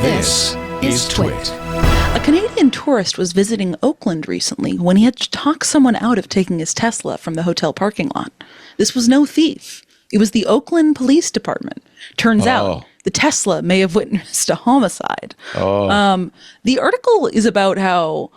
This is TWiT. A Canadian tourist was visiting Oakland recently when he had to talk someone out of taking his Tesla from the hotel parking lot. This was no thief. It was the Oakland Police Department. Turns out the Tesla may have witnessed a homicide. The article is about how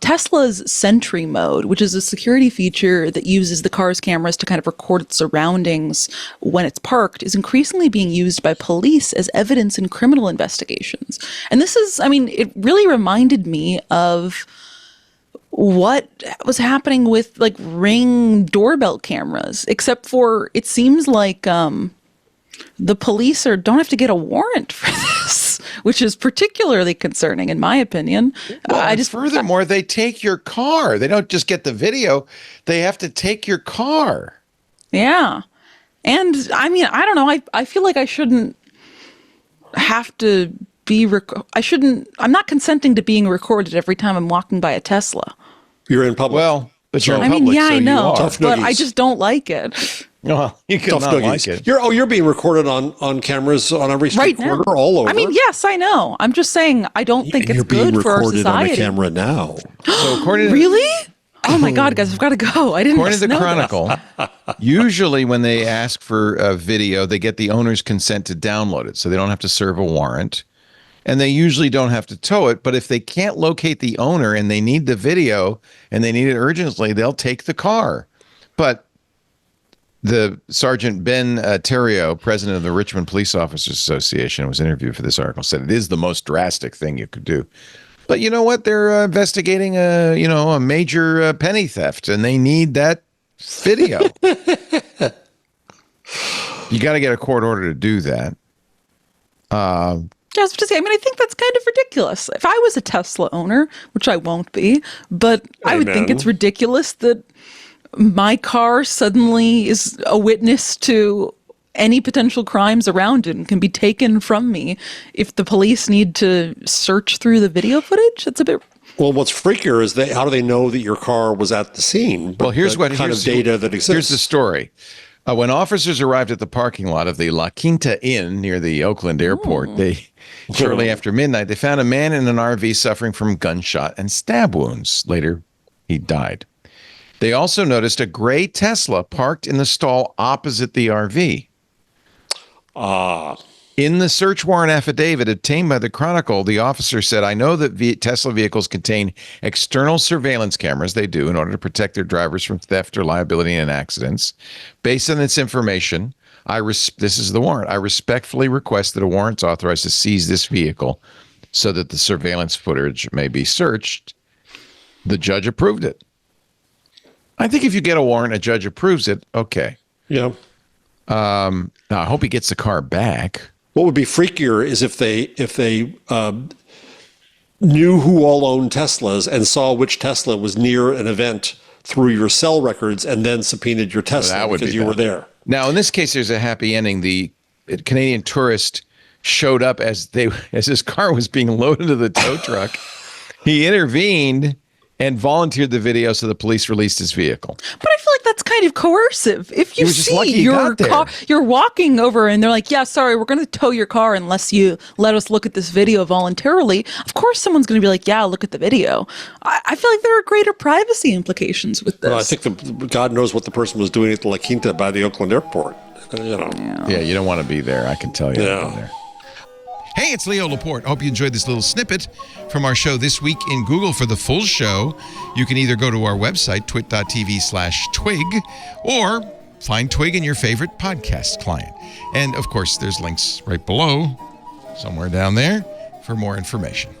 Tesla's Sentry Mode, which is a security feature that uses the car's cameras to kind of record its surroundings when it's parked, is increasingly being used by police as evidence in criminal investigations. And this is, I mean, it really reminded me of what was happening with like Ring doorbell cameras, except for it seems like the police don't have to get a warrant for this, which is particularly concerning in my opinion. Well, furthermore, they take your car. They don't just get the video. They have to take your car. Yeah. And I mean, I don't know. I feel like I shouldn't have to be, I'm not consenting to being recorded every time I'm walking by a Tesla. You're in public. Well, but you're in I public, mean, yeah, so I know, but I just don't like it. Well, you can not like it. You're being recorded on cameras on every street corner all over. I mean, yes, I know. I'm just saying I don't think it's good for our society. You're being recorded on a camera now. So according to really? Oh my God, guys, I've got to go. I didn't know. According to the Chronicle, usually when they ask for a video, they get the owner's consent to download it, so they don't have to serve a warrant. And they usually don't have to tow it, but if they can't locate the owner and they need the video and they need it urgently, they'll take the car. But the Sergeant Ben Terrio, president of the Richmond Police Officers Association, was interviewed for this article, said it is the most drastic thing you could do. But you know what? They're investigating a major penny theft, and they need that video. You got to get a court order to do that. I was just saying, I mean, I think that's kind of ridiculous. If I was a Tesla owner, which I won't be, but I would think it's ridiculous that my car suddenly is a witness to any potential crimes around it and can be taken from me if the police need to search through the video footage. It's a bit... Well, what's freakier is how do they know that your car was at the scene? Well, here's what kind of data that exists. Here's the story. When officers arrived at the parking lot of the La Quinta Inn near the Oakland airport, shortly after midnight, they found a man in an RV suffering from gunshot and stab wounds. Later, he died. They also noticed a gray Tesla parked in the stall opposite the RV. In the search warrant affidavit obtained by the Chronicle, the officer said, I know that Tesla vehicles contain external surveillance cameras. They do in order to protect their drivers from theft or liability in accidents. Based on this information, this is the warrant. I respectfully request that a warrant's authorized to seize this vehicle so that the surveillance footage may be searched. The judge approved it. I think if you get a warrant, a judge approves it. Okay. Yeah. Now, I hope he gets the car back. What would be freakier is if they knew who all owned Teslas and saw which Tesla was near an event through your cell records and then subpoenaed your Tesla because you were there. Now, in this case, there's a happy ending. The Canadian tourist showed up as his car was being loaded into the tow truck. He intervened and volunteered the video, so the police released his vehicle. But I feel like that's kind of coercive. If you see your car, you're walking over and they're like, yeah, sorry, we're going to tow your car unless you let us look at this video voluntarily. Of course, someone's going to be like, yeah, look at the video. I feel like there are greater privacy implications with this. Well, I think God knows what the person was doing at the La Quinta by the Oakland airport. Yeah, you don't want to be there. I can tell you. Yeah. Hey, it's Leo Laporte. I hope you enjoyed this little snippet from our show This Week in Google. For the full show, you can either go to our website, twit.tv/TWiG, or find TWiG in your favorite podcast client. And, of course, there's links right below, somewhere down there, for more information.